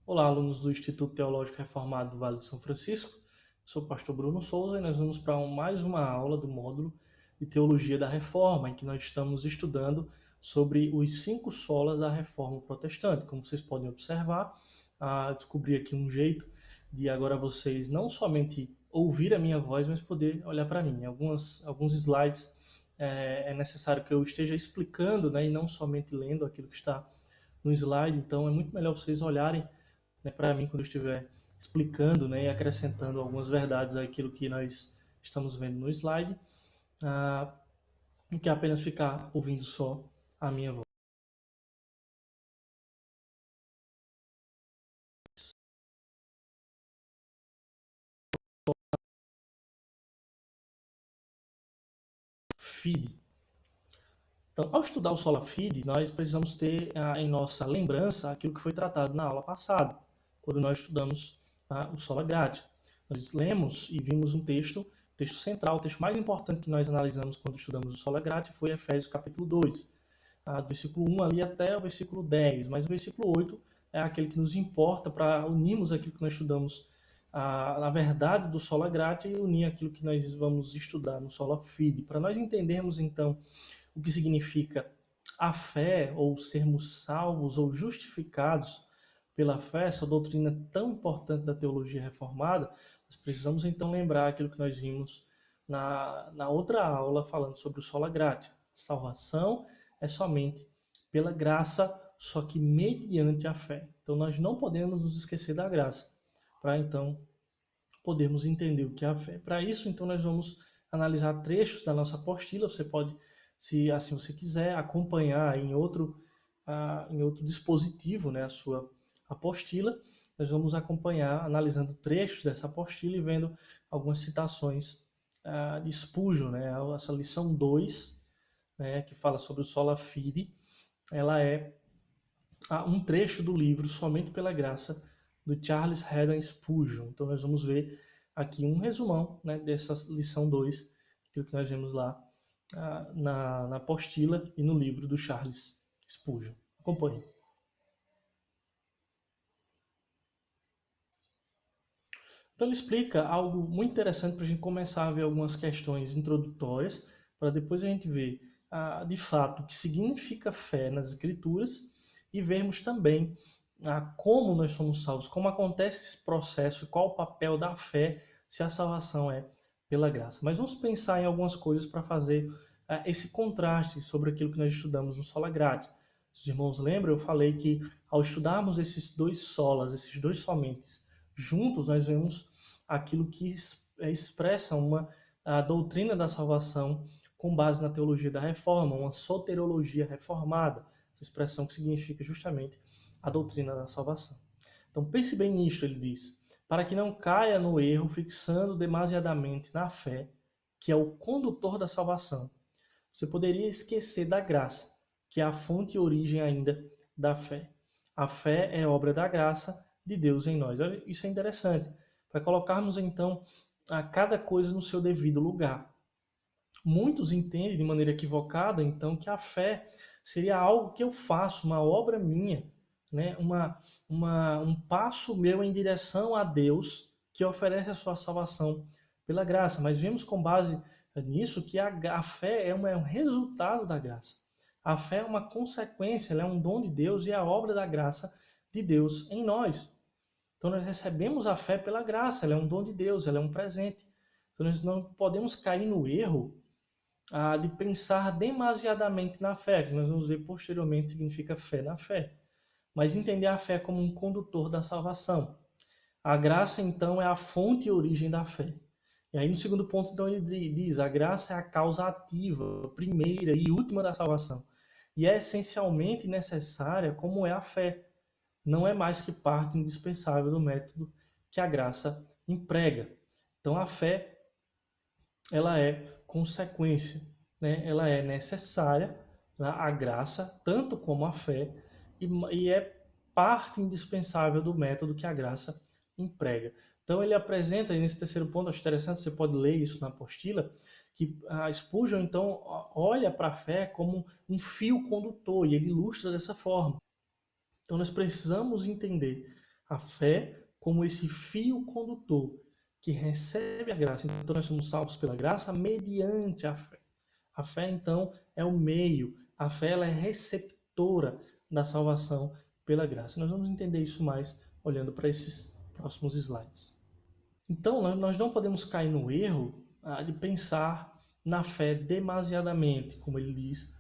Olá, alunos do Instituto Teológico Reformado do Vale de São Francisco. Sou o pastor Bruno Souza e nós vamos para mais uma aula do módulo de Teologia da Reforma, em que nós estamos estudando sobre os 5 solas da Reforma Protestante. Como vocês podem observar, descobri aqui um jeito de agora vocês não somente ouvir a minha voz, mas poder olhar para mim. Alguns slides é necessário que eu esteja explicando, né, e não somente lendo aquilo que está no slide, então é muito melhor vocês olharem, né, para mim quando eu estiver explicando, né, e acrescentando algumas verdades àquilo que nós estamos vendo no slide, do que apenas ficar ouvindo só a minha voz. Fide. Então, ao estudar o sola fide, nós precisamos ter em nossa lembrança aquilo que foi tratado na aula passada, quando nós estudamos o sola gratia. Nós lemos e vimos um texto central, o texto mais importante que nós analisamos quando estudamos o sola gratia foi Efésios capítulo 2, do versículo 1 ali até o versículo 10, mas o versículo 8 é aquele que nos importa para unirmos aquilo que nós estudamos na verdade do sola gratia e unir aquilo que nós vamos estudar no sola fide, para nós entendermos então o que significa a fé, ou sermos salvos ou justificados pela fé, essa doutrina tão importante da teologia reformada. Nós precisamos então lembrar aquilo que nós vimos na outra aula falando sobre o sola gratia. Salvação é somente pela graça, só que mediante a fé. Então nós não podemos nos esquecer da graça, para então podermos entender o que é a fé. Para isso, então, nós vamos analisar trechos da nossa apostila. Você pode, se assim você quiser, acompanhar em outro dispositivo, né, a sua apostila. Nós vamos acompanhar analisando trechos dessa apostila e vendo algumas citações de Spurgeon, né, essa lição 2, né, que fala sobre o sola fide. Ela é um trecho do livro Somente pela Graça, do Charles Haddon Spurgeon. Então nós vamos ver aqui um resumão, né, dessa lição 2, aquilo que nós vemos lá na apostila e no livro do Charles Spurgeon. Acompanhe. Então ele explica algo muito interessante para a gente começar a ver algumas questões introdutórias, para depois a gente ver de fato o que significa fé nas Escrituras e vermos também como nós somos salvos, como acontece esse processo, qual o papel da fé se a salvação é pela graça. Mas vamos pensar em algumas coisas para fazer esse contraste sobre aquilo que nós estudamos no Sola Gratia. Se os irmãos lembram, eu falei que ao estudarmos esses dois solas, esses dois somentes, juntos nós vemos aquilo que expressa a doutrina da salvação com base na teologia da reforma, uma soteriologia reformada, essa expressão que significa justamente a doutrina da salvação. Então pense bem nisto, ele diz, para que não caia no erro fixando demasiadamente na fé, que é o condutor da salvação. Você poderia esquecer da graça, que é a fonte e origem ainda da fé. A fé é obra da graça de Deus em nós. Isso é interessante, para colocarmos então a cada coisa no seu devido lugar. Muitos entendem de maneira equivocada, então, que a fé seria algo que eu faço, uma obra minha, né? Um passo meu em direção a Deus que oferece a sua salvação pela graça. Mas vemos com base nisso que a fé é um resultado da graça. A fé é uma consequência, ela é um dom de Deus e é a obra da graça de Deus em nós. Então nós recebemos a fé pela graça, ela é um dom de Deus, ela é um presente. Então nós não podemos cair no erro de pensar demasiadamente na fé, que nós vamos ver posteriormente significa fé na fé. Mas entender a fé como um condutor da salvação. A graça, então, é a fonte e origem da fé. E aí, no segundo ponto, então, ele diz: a graça é a causa ativa, primeira e última da salvação. E é essencialmente necessária como é a fé. Não é mais que parte indispensável do método que a graça emprega. Então, a fé, ela é consequência, né? Ela é necessária, né? A graça, tanto como a fé, e é parte indispensável do método que a graça emprega. Então ele apresenta, nesse terceiro ponto, acho interessante, você pode ler isso na apostila, que a Spurgeon, então, olha para a fé como um fio condutor, e ele ilustra dessa forma. Então nós precisamos entender A fé como esse fio condutor que recebe a graça. Então nós somos salvos pela graça mediante a fé. A fé, então, é o meio. A fé ela é receptora da salvação pela graça. Nós vamos entender isso mais olhando para esses próximos slides. Então, nós não podemos cair no erro de pensar na fé demasiadamente, como ele diz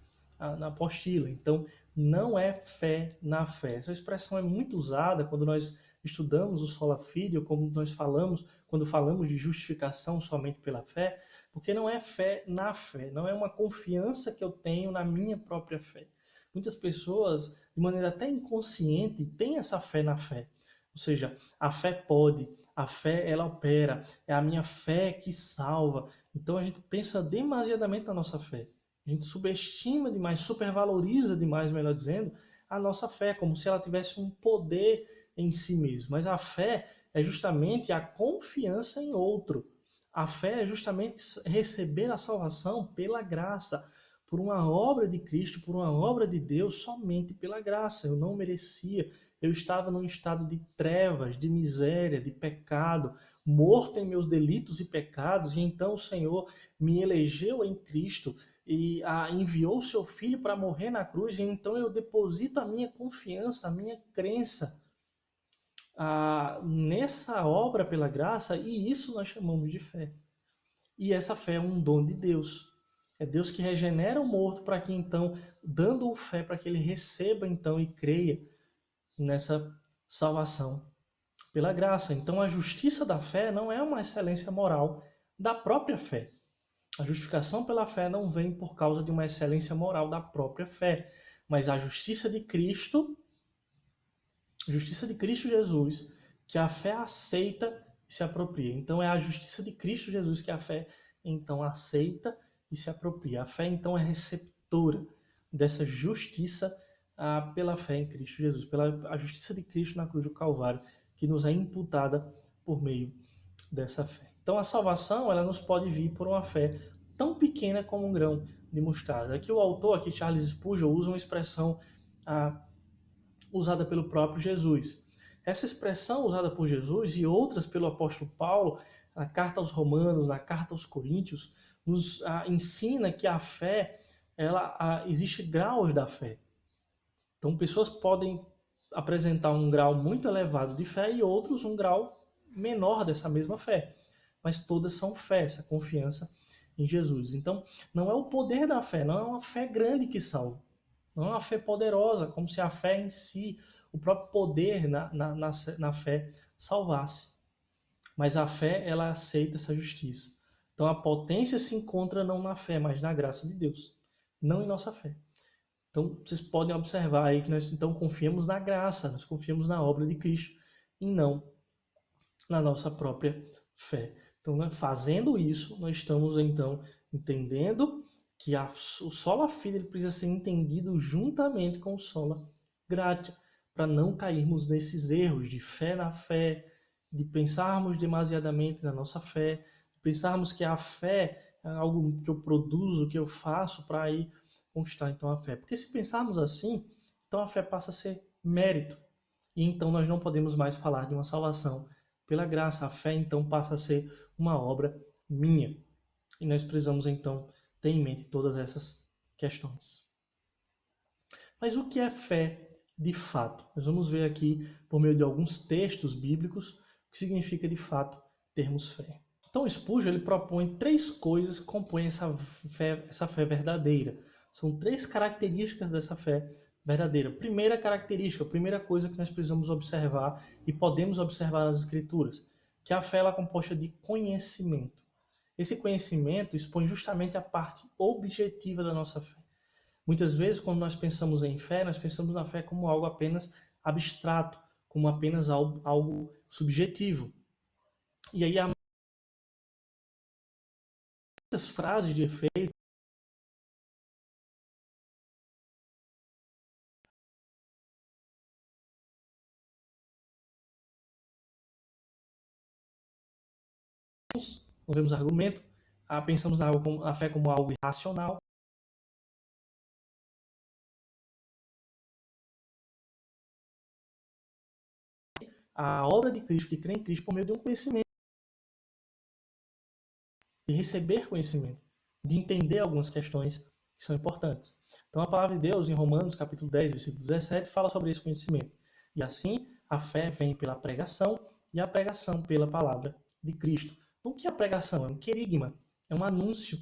na apostila. Então, não é fé na fé. Essa expressão é muito usada quando nós estudamos o sola fide, ou como nós falamos, quando falamos de justificação somente pela fé, porque não é fé na fé, não é uma confiança que eu tenho na minha própria fé. Muitas pessoas, de maneira até inconsciente, têm essa fé na fé. Ou seja, a fé pode, a fé ela opera, é a minha fé que salva. Então a gente pensa demasiadamente na nossa fé. A gente subestima demais, supervaloriza demais, melhor dizendo, a nossa fé, como se ela tivesse um poder em si mesmo. Mas a fé é justamente a confiança em outro. A fé é justamente receber a salvação pela graça, por uma obra de Cristo, por uma obra de Deus, somente pela graça. Eu não merecia, eu estava num estado de trevas, de miséria, de pecado, morto em meus delitos e pecados, e então o Senhor me elegeu em Cristo e enviou o seu Filho para morrer na cruz, e então eu deposito a minha confiança, a minha crença nessa obra pela graça, e isso nós chamamos de fé. E essa fé é um dom de Deus. É Deus que regenera o morto para que então, dando-o fé, para que ele receba então e creia nessa salvação pela graça. Então a justiça da fé não é uma excelência moral da própria fé. A justificação pela fé não vem por causa de uma excelência moral da própria fé, mas a justiça de Cristo Jesus, que a fé aceita e se apropria. Então é a justiça de Cristo Jesus que a fé então aceita e se apropria. A fé então é receptora dessa justiça pela fé em Cristo Jesus, pela a justiça de Cristo na cruz do Calvário, que nos é imputada por meio dessa fé. Então a salvação ela nos pode vir por uma fé tão pequena como um grão de mostarda. Aqui o autor, aqui Charles Spurgeon, usa uma expressão usada pelo próprio Jesus. Essa expressão usada por Jesus e outras pelo apóstolo Paulo, na carta aos Romanos, na carta aos Coríntios, nos ensina que a fé, existe graus da fé. Então, pessoas podem apresentar um grau muito elevado de fé e outros um grau menor dessa mesma fé. Mas todas são fé, essa confiança em Jesus. Então, não é o poder da fé, não é uma fé grande que salva. Não é uma fé poderosa, como se a fé em si, o próprio poder na fé, salvasse. Mas a fé, ela aceita essa justiça. Então a potência se encontra não na fé, mas na graça de Deus, não em nossa fé. Então vocês podem observar aí que nós então confiamos na graça, nós confiamos na obra de Cristo e não na nossa própria fé. Então, né, fazendo isso, nós estamos então entendendo que o sola fide ele precisa ser entendido juntamente com o sola gratia, para não cairmos nesses erros de fé na fé, de pensarmos demasiadamente na nossa fé, de pensarmos que a fé é algo que eu produzo, que eu faço para ir conquistar então a fé. Porque se pensarmos assim, então a fé passa a ser mérito. E então nós não podemos mais falar de uma salvação pela graça. A fé então passa a ser uma obra minha. E nós precisamos então ter em mente todas essas questões. Mas o que é fé de fato? Nós vamos ver aqui, por meio de alguns textos bíblicos, o que significa de fato termos fé. Então Spurgeon ele propõe 3 coisas que compõem essa fé verdadeira. São 3 características dessa fé verdadeira. Primeira característica, primeira coisa que nós precisamos observar e podemos observar nas Escrituras, que a fé ela é composta de conhecimento. Esse conhecimento expõe justamente a parte objetiva da nossa fé. Muitas vezes, quando nós pensamos em fé, nós pensamos na fé como algo apenas abstrato, como apenas algo subjetivo. E aí há muitas frases de efeito não vemos argumento, pensamos na fé como algo irracional. a obra de Cristo, de crer em Cristo por meio de um conhecimento, de receber conhecimento, de entender algumas questões que são importantes. Então a palavra de Deus, em Romanos capítulo 10, versículo 17, fala sobre esse conhecimento. E assim, a fé vem pela pregação e a pregação pela palavra de Cristo. Então, o que é a pregação? É um querigma, é um anúncio,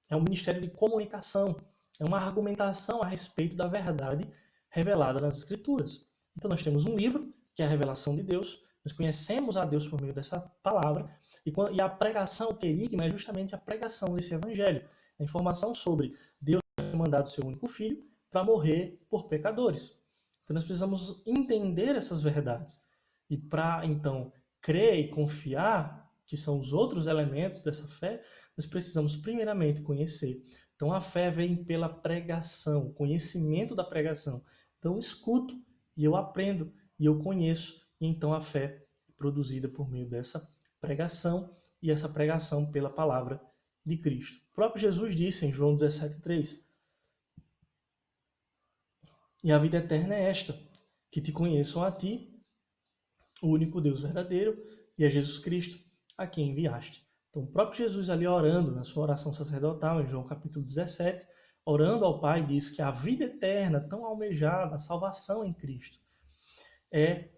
é um ministério de comunicação, é uma argumentação a respeito da verdade revelada nas Escrituras. Então nós temos um livro, que é a revelação de Deus, nós conhecemos a Deus por meio dessa palavra, e a pregação, o querigma, é justamente a pregação desse evangelho, a informação sobre Deus ter mandado seu único filho para morrer por pecadores. Então nós precisamos entender essas verdades. E para, então, crer e confiar, que são os outros elementos dessa fé, nós precisamos primeiramente conhecer. Então a fé vem pela pregação, conhecimento da pregação. Então eu escuto e eu aprendo e eu conheço, e então a fé é produzida por meio dessa pregação, e essa pregação pela palavra de Cristo. O próprio Jesus disse em João 17,3: E a vida eterna é esta, que te conheçam a ti, o único Deus verdadeiro, e a Jesus Cristo, a quem enviaste. Então, o próprio Jesus ali orando na sua oração sacerdotal, em João capítulo 17, orando ao Pai, diz que a vida eterna, tão almejada, a salvação em Cristo,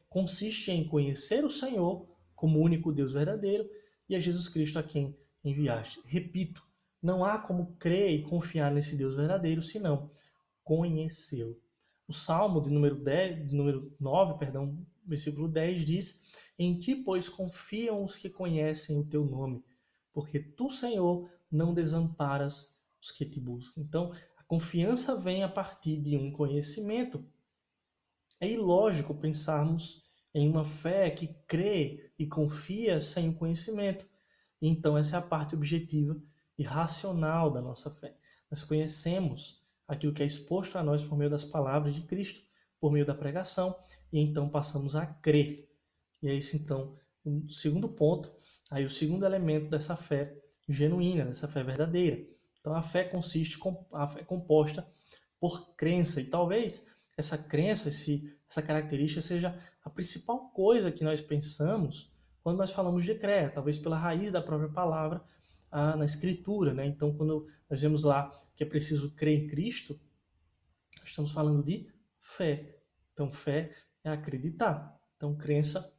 consiste em conhecer o Senhor como o único Deus verdadeiro e a Jesus Cristo a quem enviaste. Repito, não há como crer e confiar nesse Deus verdadeiro senão conhecê-lo. O Salmo de número 9, versículo 10 diz: Em ti, pois, confiam os que conhecem o teu nome, porque tu, Senhor, não desamparas os que te buscam. Então, a confiança vem a partir de um conhecimento. É ilógico pensarmos em uma fé que crê e confia sem o conhecimento. Então, essa é a parte objetiva e racional da nossa fé. Nós conhecemos aquilo que é exposto a nós por meio das palavras de Cristo, por meio da pregação, e então passamos a crer. E é esse, então, o segundo ponto, aí o segundo elemento dessa fé genuína, dessa fé verdadeira. Então, a fé é composta por crença, e talvez essa crença, essa característica seja a principal coisa que nós pensamos quando nós falamos de crer, talvez pela raiz da própria palavra na Escritura. Né? Então, quando nós vemos lá que é preciso crer em Cristo, nós estamos falando de fé. Então, fé é acreditar. Então, crença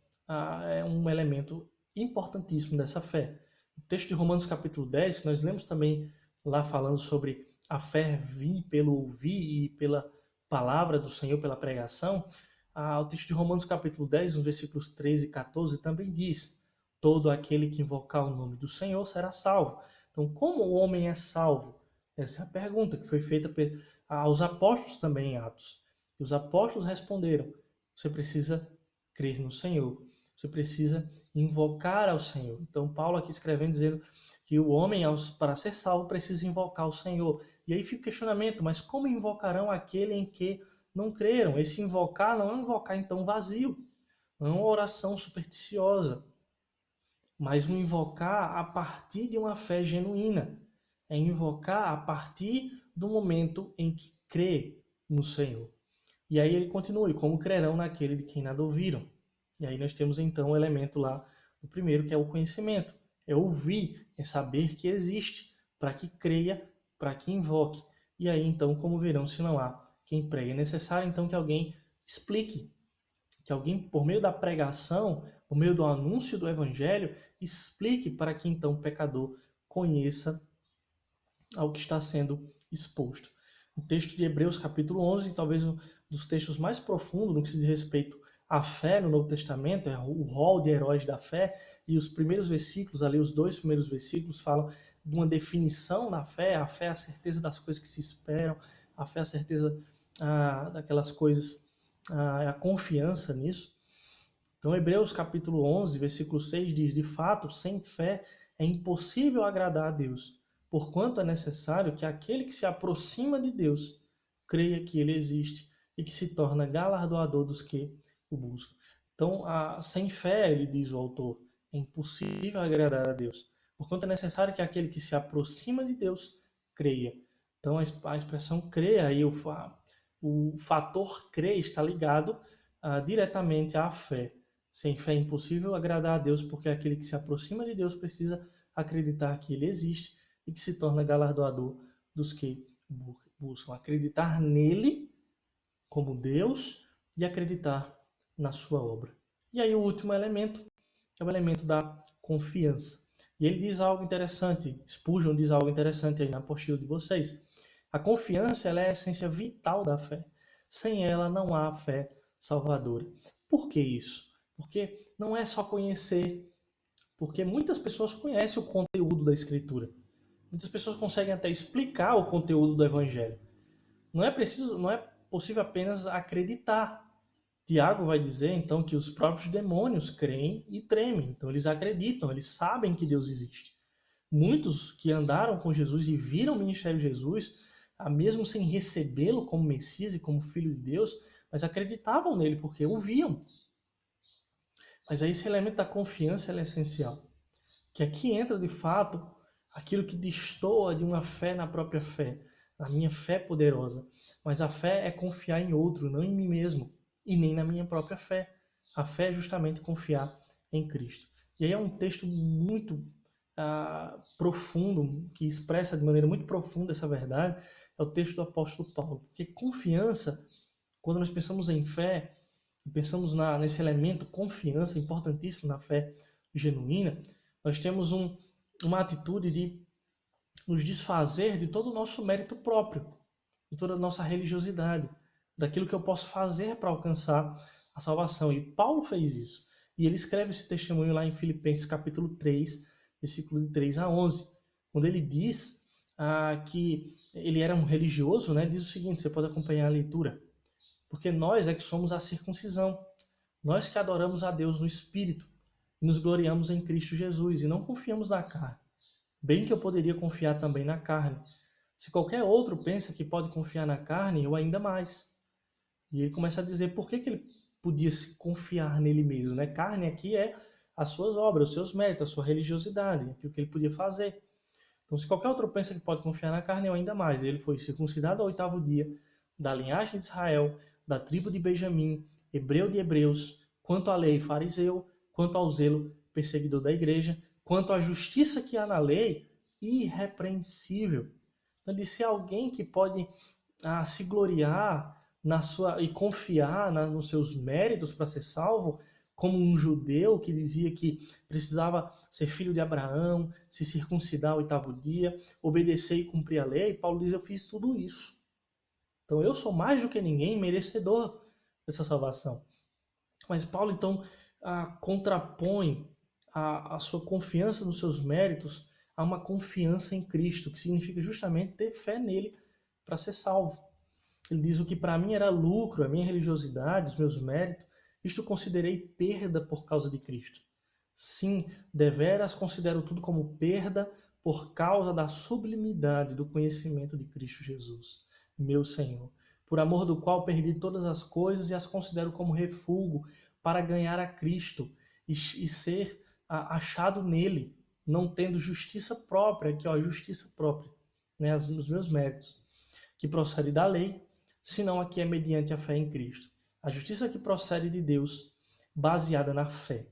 é um elemento importantíssimo dessa fé. O texto de Romanos capítulo 10, nós lemos também lá falando sobre a fé vir pelo ouvir e pela palavra do Senhor, pela pregação. O texto de Romanos capítulo 10, nos versículos 13 e 14, também diz: todo aquele que invocar o nome do Senhor será salvo. Então, como o homem é salvo? Essa é a pergunta que foi feita aos apóstolos também em Atos. E os apóstolos responderam: você precisa crer no Senhor, você precisa invocar ao Senhor. Então, Paulo aqui escrevendo, dizendo que o homem, para ser salvo, precisa invocar o Senhor. E aí fica o questionamento: mas como invocarão aquele em que não creram? Esse invocar não é um invocar então vazio, não é uma oração supersticiosa, mas um invocar a partir de uma fé genuína. É invocar a partir do momento em que crê no Senhor. E aí ele continua: e como crerão naquele de quem nada ouviram? E aí nós temos então o elemento lá, o primeiro, que é o conhecimento. É ouvir, é saber que existe, para que creia, para que invoque. E aí então, como verão, se não há quem pregue? É necessário então que alguém explique, que alguém, por meio da pregação, por meio do anúncio do Evangelho, explique para que então o pecador conheça ao que está sendo exposto. O texto de Hebreus, capítulo 11, talvez um dos textos mais profundos no que se diz respeito à fé no Novo Testamento, é o rol de heróis da fé, e os primeiros versículos, ali os dois primeiros versículos, falam de uma definição da fé. A fé é a certeza das coisas que se esperam, a fé é a certeza daquelas coisas, a confiança nisso. Então, Hebreus capítulo 11, versículo 6 diz: de fato, sem fé é impossível agradar a Deus, porquanto é necessário que aquele que se aproxima de Deus creia que ele existe e que se torna galardoador dos que o buscam. Então, sem fé, ele diz o autor, é impossível agradar a Deus, porquanto é necessário que aquele que se aproxima de Deus creia. Então, a expressão crer, aí o fator crer está ligado diretamente à fé. Sem fé é impossível agradar a Deus, porque aquele que se aproxima de Deus precisa acreditar que Ele existe e que se torna galardoador dos que buscam. Acreditar nele como Deus e acreditar na sua obra. E aí o último elemento é o elemento da confiança. E ele diz algo interessante, Spurgeon diz algo interessante aí na apostila de vocês. A confiança ela é a essência vital da fé. Sem ela não há fé salvadora. Por que isso? Porque não é só conhecer, porque muitas pessoas conhecem o conteúdo da Escritura. Muitas pessoas conseguem até explicar o conteúdo do Evangelho. Não é possível apenas acreditar. Tiago vai dizer então que os próprios demônios creem e tremem. Então eles acreditam, eles sabem que Deus existe. Muitos que andaram com Jesus e viram o ministério de Jesus, mesmo sem recebê-lo como Messias e como Filho de Deus, mas acreditavam nele porque o viam. Mas aí esse elemento da confiança é essencial. Que aqui entra de fato aquilo que destoa de uma fé na própria fé, na minha fé poderosa. Mas a fé é confiar em outro, não em mim mesmo, e nem na minha própria fé. A fé é justamente confiar em Cristo. E aí é um texto muito profundo, que expressa de maneira muito profunda essa verdade, é o texto do apóstolo Paulo. Porque confiança, quando nós pensamos em fé, pensamos nesse elemento confiança, importantíssimo na fé genuína, nós temos uma atitude de nos desfazer de todo o nosso mérito próprio, de toda a nossa religiosidade, daquilo que eu posso fazer para alcançar a salvação. E Paulo fez isso. E ele escreve esse testemunho lá em Filipenses capítulo 3, versículo de 3 a 11, quando ele diz que ele era um religioso, né? Diz o seguinte, você pode acompanhar a leitura. Porque nós é que somos a circuncisão, nós que adoramos a Deus no Espírito e nos gloriamos em Cristo Jesus e não confiamos na carne. Bem que eu poderia confiar também na carne. Se qualquer outro pensa que pode confiar na carne, eu ainda mais. E ele começa a dizer por que ele podia se confiar nele mesmo. Né? Carne aqui é as suas obras, os seus méritos, a sua religiosidade, aquilo que ele podia fazer. Então, se qualquer outro pensa que pode confiar na carne, eu ainda mais. Ele foi circuncidado ao 8º dia, da linhagem de Israel, da tribo de Benjamim, hebreu de hebreus, quanto à lei, fariseu, quanto ao zelo, perseguidor da igreja, quanto à justiça que há na lei, irrepreensível. Então, ele disse, alguém que pode se gloriar e confiar nos seus méritos para ser salvo, como um judeu que dizia que precisava ser filho de Abraão, se circuncidar ao 8º dia, obedecer e cumprir a lei. Paulo diz, eu fiz tudo isso. Então eu sou mais do que ninguém merecedor dessa salvação. Mas Paulo então contrapõe a sua confiança nos seus méritos a uma confiança em Cristo, que significa justamente ter fé nele para ser salvo. Ele diz, o que para mim era lucro, a minha religiosidade, os meus méritos, isto considerei perda por causa de Cristo. Sim, deveras considero tudo como perda por causa da sublimidade do conhecimento de Cristo Jesus, meu Senhor, por amor do qual perdi todas as coisas e as considero como refúgio para ganhar a Cristo e ser achado nele, não tendo justiça própria, aqui ó, justiça própria, né, os meus méritos, que procede da lei, senão a que é mediante a fé em Cristo. A justiça que procede de Deus, baseada na fé.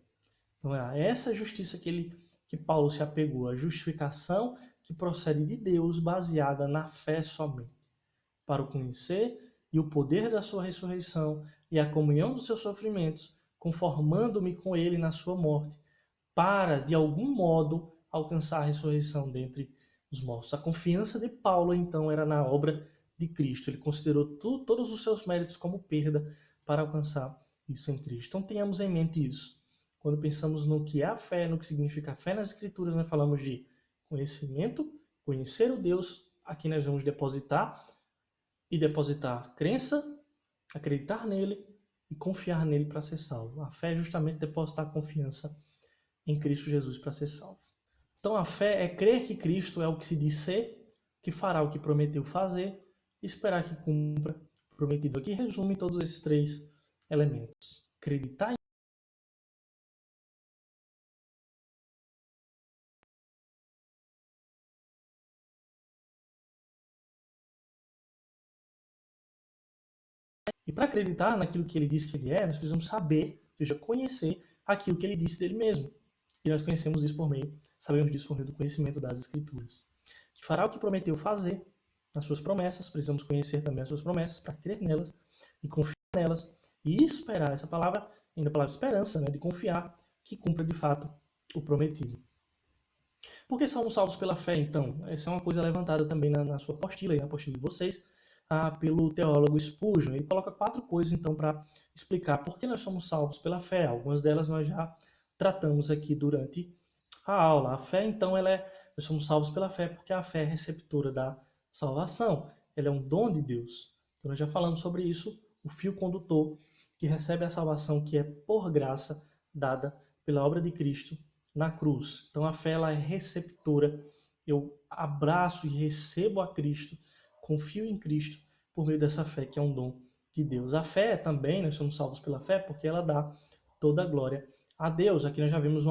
Então é essa justiça que Paulo se apegou, a justificação que procede de Deus, baseada na fé somente, para o conhecer e o poder da sua ressurreição e a comunhão dos seus sofrimentos, conformando-me com ele na sua morte, para, de algum modo, alcançar a ressurreição dentre os mortos. A confiança de Paulo, então, era na obra de Cristo. Ele considerou todos os seus méritos como perda para alcançar isso em Cristo. Então, tenhamos em mente isso. Quando pensamos no que é a fé, no que significa a fé nas Escrituras, nós falamos de conhecimento, conhecer o Deus a quem nós vamos depositar, e depositar crença, acreditar nele e confiar nele para ser salvo. A fé é justamente depositar confiança em Cristo Jesus para ser salvo. Então a fé é crer que Cristo é o que se diz ser, que fará o que prometeu fazer e esperar que cumpra o prometido. Aqui resume todos esses 3 elementos. Acreditar e para acreditar naquilo que ele diz que ele é, nós precisamos saber, ou seja, conhecer aquilo que ele disse dele mesmo. E nós sabemos disso por meio do conhecimento das Escrituras. Que fará o que prometeu fazer nas suas promessas, precisamos conhecer também as suas promessas para crer nelas e confiar nelas e esperar, essa palavra, ainda a palavra esperança, né, de confiar que cumpra de fato o prometido. Por que somos salvos pela fé, então? Essa é uma coisa levantada também na sua apostila, e na apostila de vocês, pelo teólogo Spurgeon. Ele coloca 4 coisas, então, para explicar por que nós somos salvos pela fé. Algumas delas nós já tratamos aqui durante a aula. A fé, então, nós somos salvos pela fé porque a fé é receptora da salvação. Ela é um dom de Deus. Então, nós já falamos sobre isso, o fio condutor que recebe a salvação, que é por graça dada pela obra de Cristo na cruz. Então a fé ela é receptora. Eu abraço e recebo a Cristo, confio em Cristo por meio dessa fé que é um dom de Deus. A fé também, nós somos salvos pela fé porque ela dá toda a glória a Deus. Aqui nós já vemos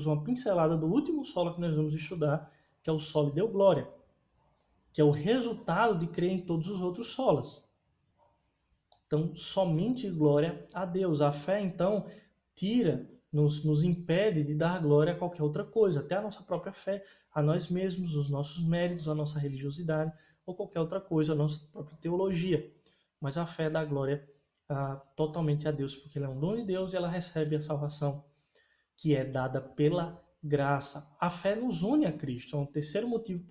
uma pincelada do último solo que nós vamos estudar, que é o solo Deu Glória, que é o resultado de crer em todos os outros solas. Então, somente glória a Deus. A fé, então, nos impede de dar glória a qualquer outra coisa, até a nossa própria fé, a nós mesmos, os nossos méritos, a nossa religiosidade, ou qualquer outra coisa, a nossa própria teologia. Mas a fé dá glória totalmente a Deus, porque ela é um dom de Deus e ela recebe a salvação que é dada pela graça. A fé nos une a Cristo, é um terceiro motivo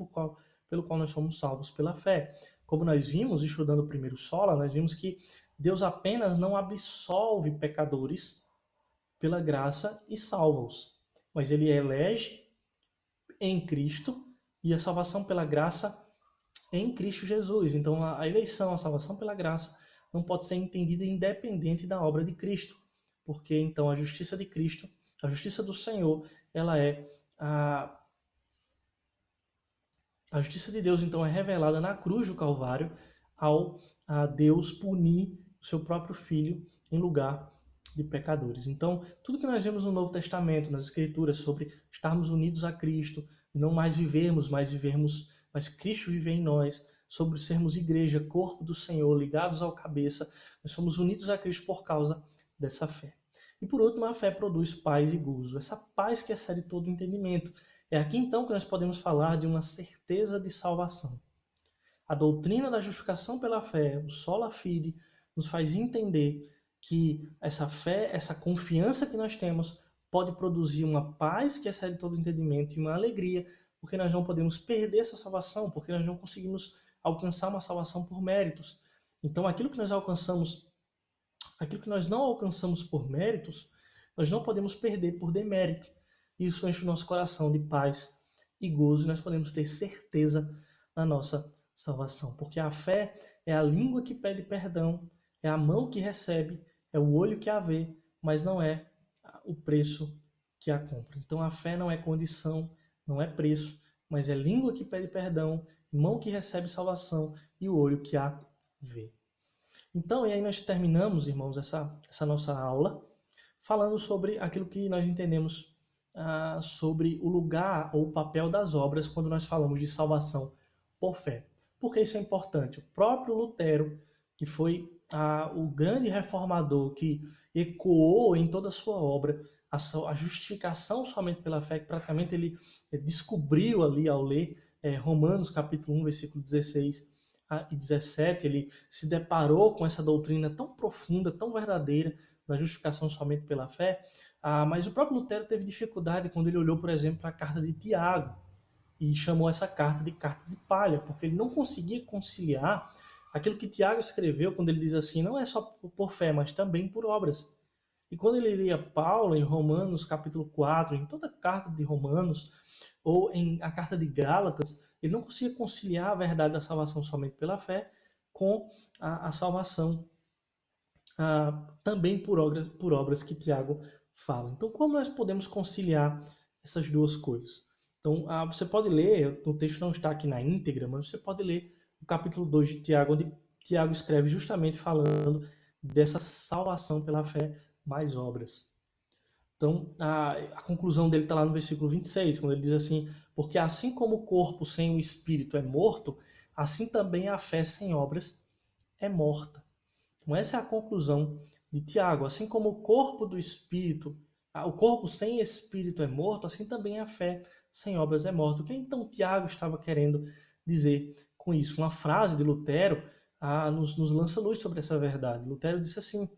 pelo qual nós somos salvos pela fé. Como nós vimos, estudando o primeiro sola, nós vimos que Deus apenas não absolve pecadores pela graça e salva-os, mas ele elege em Cristo e a salvação pela graça em Cristo Jesus. Então a eleição, a salvação pela graça não pode ser entendida independente da obra de Cristo, porque então a justiça de Cristo, a justiça do Senhor, ela é a justiça de Deus então é revelada na cruz do Calvário ao Deus punir o seu próprio Filho em lugar de pecadores. Então, tudo que nós vemos no Novo Testamento, nas Escrituras, sobre estarmos unidos a Cristo, não mais vivermos, mas Cristo vive em nós, sobre sermos igreja, corpo do Senhor, ligados ao cabeça, nós somos unidos a Cristo por causa dessa fé. E por último, a fé produz paz e gozo, essa paz que excede todo o entendimento. É aqui então que nós podemos falar de uma certeza de salvação. A doutrina da justificação pela fé, o sola fide, nos faz entender que essa fé, essa confiança que nós temos, pode produzir uma paz que excede todo o entendimento e uma alegria, porque nós não podemos perder essa salvação, porque nós não conseguimos alcançar uma salvação por méritos. Então, aquilo que nós não alcançamos por méritos, nós não podemos perder por demérito. Isso enche o nosso coração de paz e gozo, e nós podemos ter certeza na nossa salvação. Porque a fé é a língua que pede perdão, é a mão que recebe, é o olho que a vê, mas não é o preço que a compra. Então a fé não é condição, não é preço, mas é língua que pede perdão, mão que recebe salvação e o olho que a vê. Então, e aí nós terminamos, irmãos, essa nossa aula falando sobre aquilo que nós entendemos sobre o lugar ou o papel das obras quando nós falamos de salvação por fé. Por que isso é importante? O próprio Lutero, que foi o grande reformador que ecoou em toda a sua obra a justificação somente pela fé, que praticamente ele descobriu ali ao ler Romanos capítulo 1, versículo 16 e 17, ele se deparou com essa doutrina tão profunda, tão verdadeira, da justificação somente pela fé, mas o próprio Lutero teve dificuldade quando ele olhou, por exemplo, para a carta de Tiago e chamou essa carta de palha, porque ele não conseguia conciliar aquilo que Tiago escreveu quando ele diz assim, não é só por fé, mas também por obras. E quando ele lia Paulo em Romanos capítulo 4, em toda a carta de Romanos, ou em a carta de Gálatas, ele não conseguia conciliar a verdade da salvação somente pela fé com a salvação também por obras que Tiago fala. Então, como nós podemos conciliar essas duas coisas? Então, você pode ler, o texto não está aqui na íntegra, mas você pode ler o capítulo 2 de Tiago, onde Tiago escreve justamente falando dessa salvação pela fé mais obras. Então, a conclusão dele está lá no versículo 26, quando ele diz assim, porque assim como o corpo sem o espírito é morto, assim também a fé sem obras é morta. Então, essa é a conclusão de Tiago. Assim como o corpo do espírito o corpo sem espírito é morto, assim também a fé sem obras é morta. O que então Tiago estava querendo dizer com isso? Uma frase de Lutero nos lança luz sobre essa verdade. Lutero disse assim: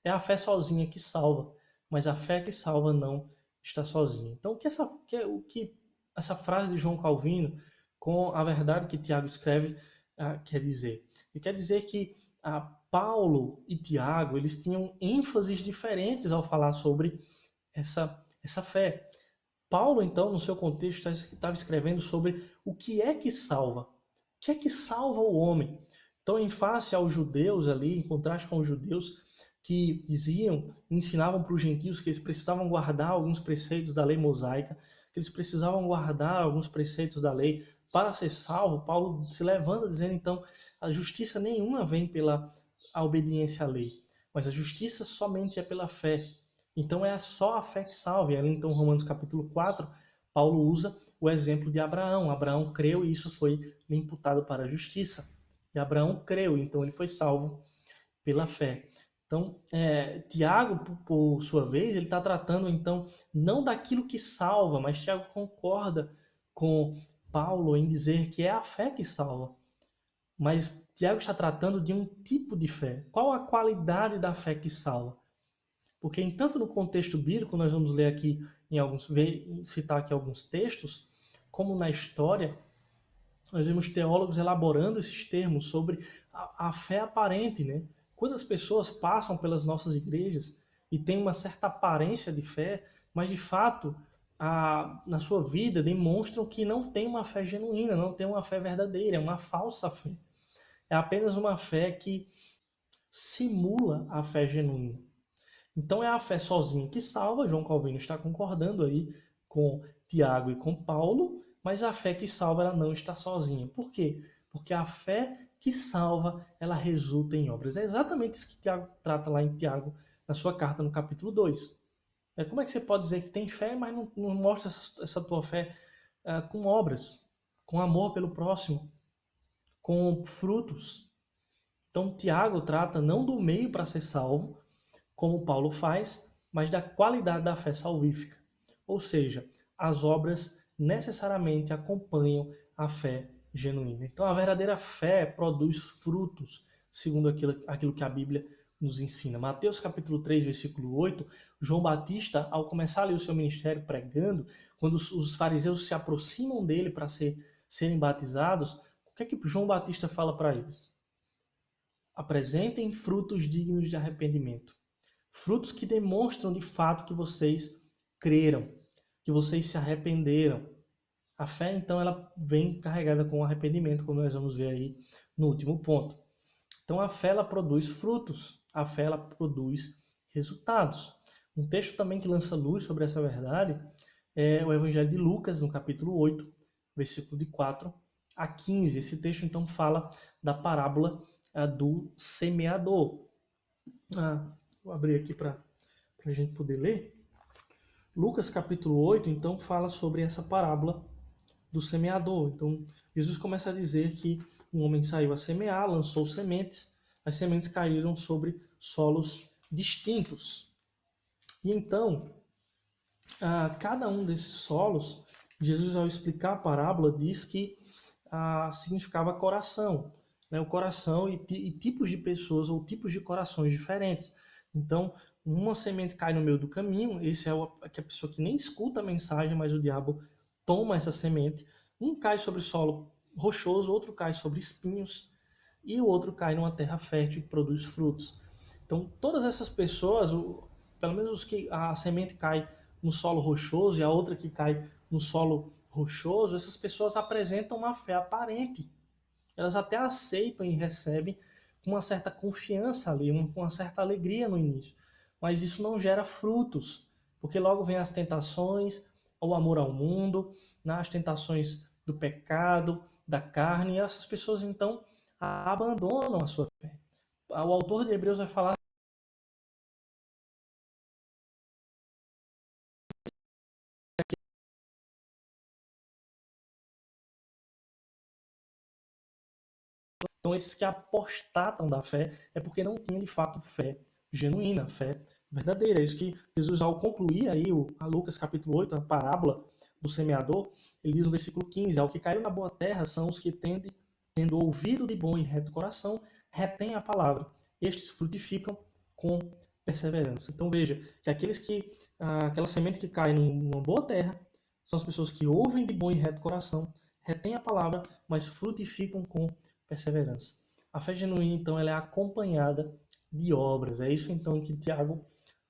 é a fé sozinha que salva, mas a fé que salva não está sozinha. Então, o que essa frase de João Calvino, com a verdade que Tiago escreve, quer dizer? Ele quer dizer que Paulo e Tiago eles tinham ênfases diferentes ao falar sobre essa fé. Paulo, então, no seu contexto, estava escrevendo sobre o que é que salva. O que é que salva o homem? Então, em face aos judeus ali, em contraste com os judeus que diziam, ensinavam para os gentios que eles precisavam guardar alguns preceitos da lei mosaica, que eles precisavam guardar alguns preceitos da lei para ser salvo, Paulo se levanta dizendo, então, a justiça nenhuma vem pela a obediência à lei, mas a justiça somente é pela fé. Então é só a fé que salva. E ali então, Romanos capítulo 4, Paulo usa o exemplo de Abraão. Abraão creu e isso foi lhe imputado para a justiça. E Abraão creu, então ele foi salvo pela fé. Então, Tiago, por sua vez, ele está tratando então não daquilo que salva, mas Tiago concorda com Paulo em dizer que é a fé que salva. Mas Tiago está tratando de um tipo de fé. Qual a qualidade da fé que salva? Porque tanto no contexto bíblico, nós vamos ler aqui citar aqui alguns textos, como na história, nós vemos teólogos elaborando esses termos sobre a fé aparente, né? Quantas pessoas passam pelas nossas igrejas e têm uma certa aparência de fé, mas de fato, na sua vida, demonstram que não tem uma fé genuína, não tem uma fé verdadeira, é uma falsa fé. É apenas uma fé que simula a fé genuína. Então é a fé sozinha que salva, João Calvino está concordando aí com Tiago e com Paulo, mas a fé que salva ela não está sozinha. Por quê? Porque a fé que salva, ela resulta em obras. É exatamente isso que Tiago trata lá em Tiago, na sua carta no capítulo 2. Como é que você pode dizer que tem fé, mas não mostra essa tua fé com obras, com amor pelo próximo, com frutos? Então Tiago trata não do meio para ser salvo, como Paulo faz, mas da qualidade da fé salvífica. Ou seja, as obras necessariamente acompanham a fé genuína. Então, a verdadeira fé produz frutos, segundo aquilo que a Bíblia nos ensina. Mateus capítulo 3, versículo 8, João Batista, ao começar ali o seu ministério pregando, quando os fariseus se aproximam dele para serem batizados, o que é que João Batista fala para eles? Apresentem frutos dignos de arrependimento. Frutos que demonstram de fato que vocês creram, que vocês se arrependeram. A fé, então, ela vem carregada com arrependimento, como nós vamos ver aí no último ponto. Então, a fé, ela produz frutos. A fé, ela produz resultados. Um texto também que lança luz sobre essa verdade é o Evangelho de Lucas, no capítulo 8, versículo de 4 a 15. Esse texto, então, fala da parábola do semeador. Vou abrir aqui para a gente poder ler. Lucas capítulo 8, então, fala sobre essa parábola do semeador. Então, Jesus começa a dizer que um homem saiu a semear, lançou sementes, as sementes caíram sobre solos distintos. E então, cada um desses solos, Jesus, ao explicar a parábola, diz que significava coração, né? O coração e tipos de pessoas ou tipos de corações diferentes. Então, uma semente cai no meio do caminho, esse é a pessoa que nem escuta a mensagem, mas o diabo toma essa semente. Um cai sobre solo rochoso, outro cai sobre espinhos e o outro cai numa terra fértil e produz frutos. Então, todas essas pessoas, pelo menos os que a semente cai no solo rochoso e a outra que cai no solo rochoso, essas pessoas apresentam uma fé aparente. Elas até aceitam e recebem com uma certa confiança ali, com uma certa alegria no início. Mas isso não gera frutos, porque logo vem as tentações, o amor ao mundo, as tentações do pecado, da carne, e essas pessoas então abandonam a sua fé. O autor de Hebreus vai falar. Então, esses que apostatam da fé é porque não tinham de fato fé genuína, fé verdadeira. É isso que Jesus, ao concluir aí a Lucas capítulo 8, a parábola do semeador, ele diz no versículo 15, ao que caiu na boa terra são os que tendo ouvido de bom e reto coração, retém a palavra. Estes frutificam com perseverança. Então veja que aquela semente que cai numa boa terra são as pessoas que ouvem de bom e reto coração, retêm a palavra, mas frutificam com perseverança. A fé genuína, então, ela é acompanhada de obras. É isso, então, que Tiago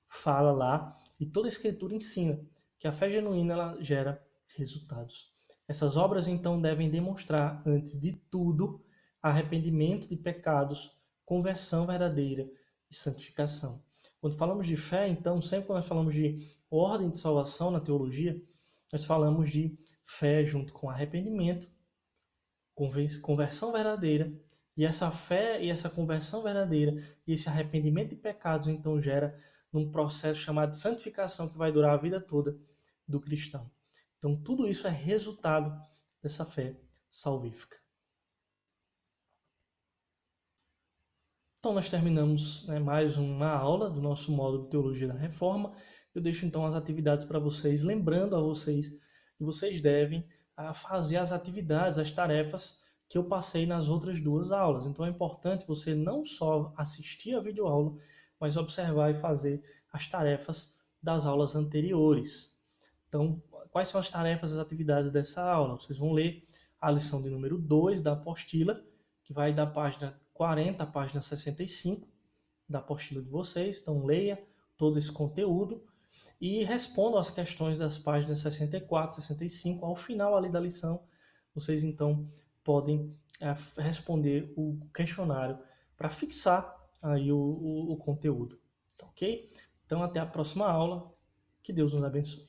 fala lá e toda a Escritura ensina que a fé genuína ela gera resultados. Essas obras, então, devem demonstrar, antes de tudo, arrependimento de pecados, conversão verdadeira e santificação. Quando falamos de fé, então, sempre quando nós falamos de ordem de salvação na teologia, nós falamos de fé junto com arrependimento, conversão verdadeira, e essa fé e essa conversão verdadeira e esse arrependimento de pecados então gera num processo chamado de santificação que vai durar a vida toda do cristão. Então tudo isso é resultado dessa fé salvífica. Então nós terminamos, né, mais uma aula do nosso módulo de Teologia da Reforma. Eu deixo então as atividades para vocês, lembrando a vocês que vocês devem fazer as atividades, as tarefas que eu passei nas outras duas aulas. Então é importante você não só assistir a videoaula, mas observar e fazer as tarefas das aulas anteriores. Então, quais são as tarefas, as atividades dessa aula? Vocês vão ler a lição de número 2 da apostila, que vai da página 40 à página 65 da apostila de vocês. Então, leia todo esse conteúdo e respondam as questões das páginas 64, 65. Ao final ali da lição, vocês então podem responder o questionário para fixar aí o conteúdo. Tá ok? Então, até a próxima aula. Que Deus nos abençoe.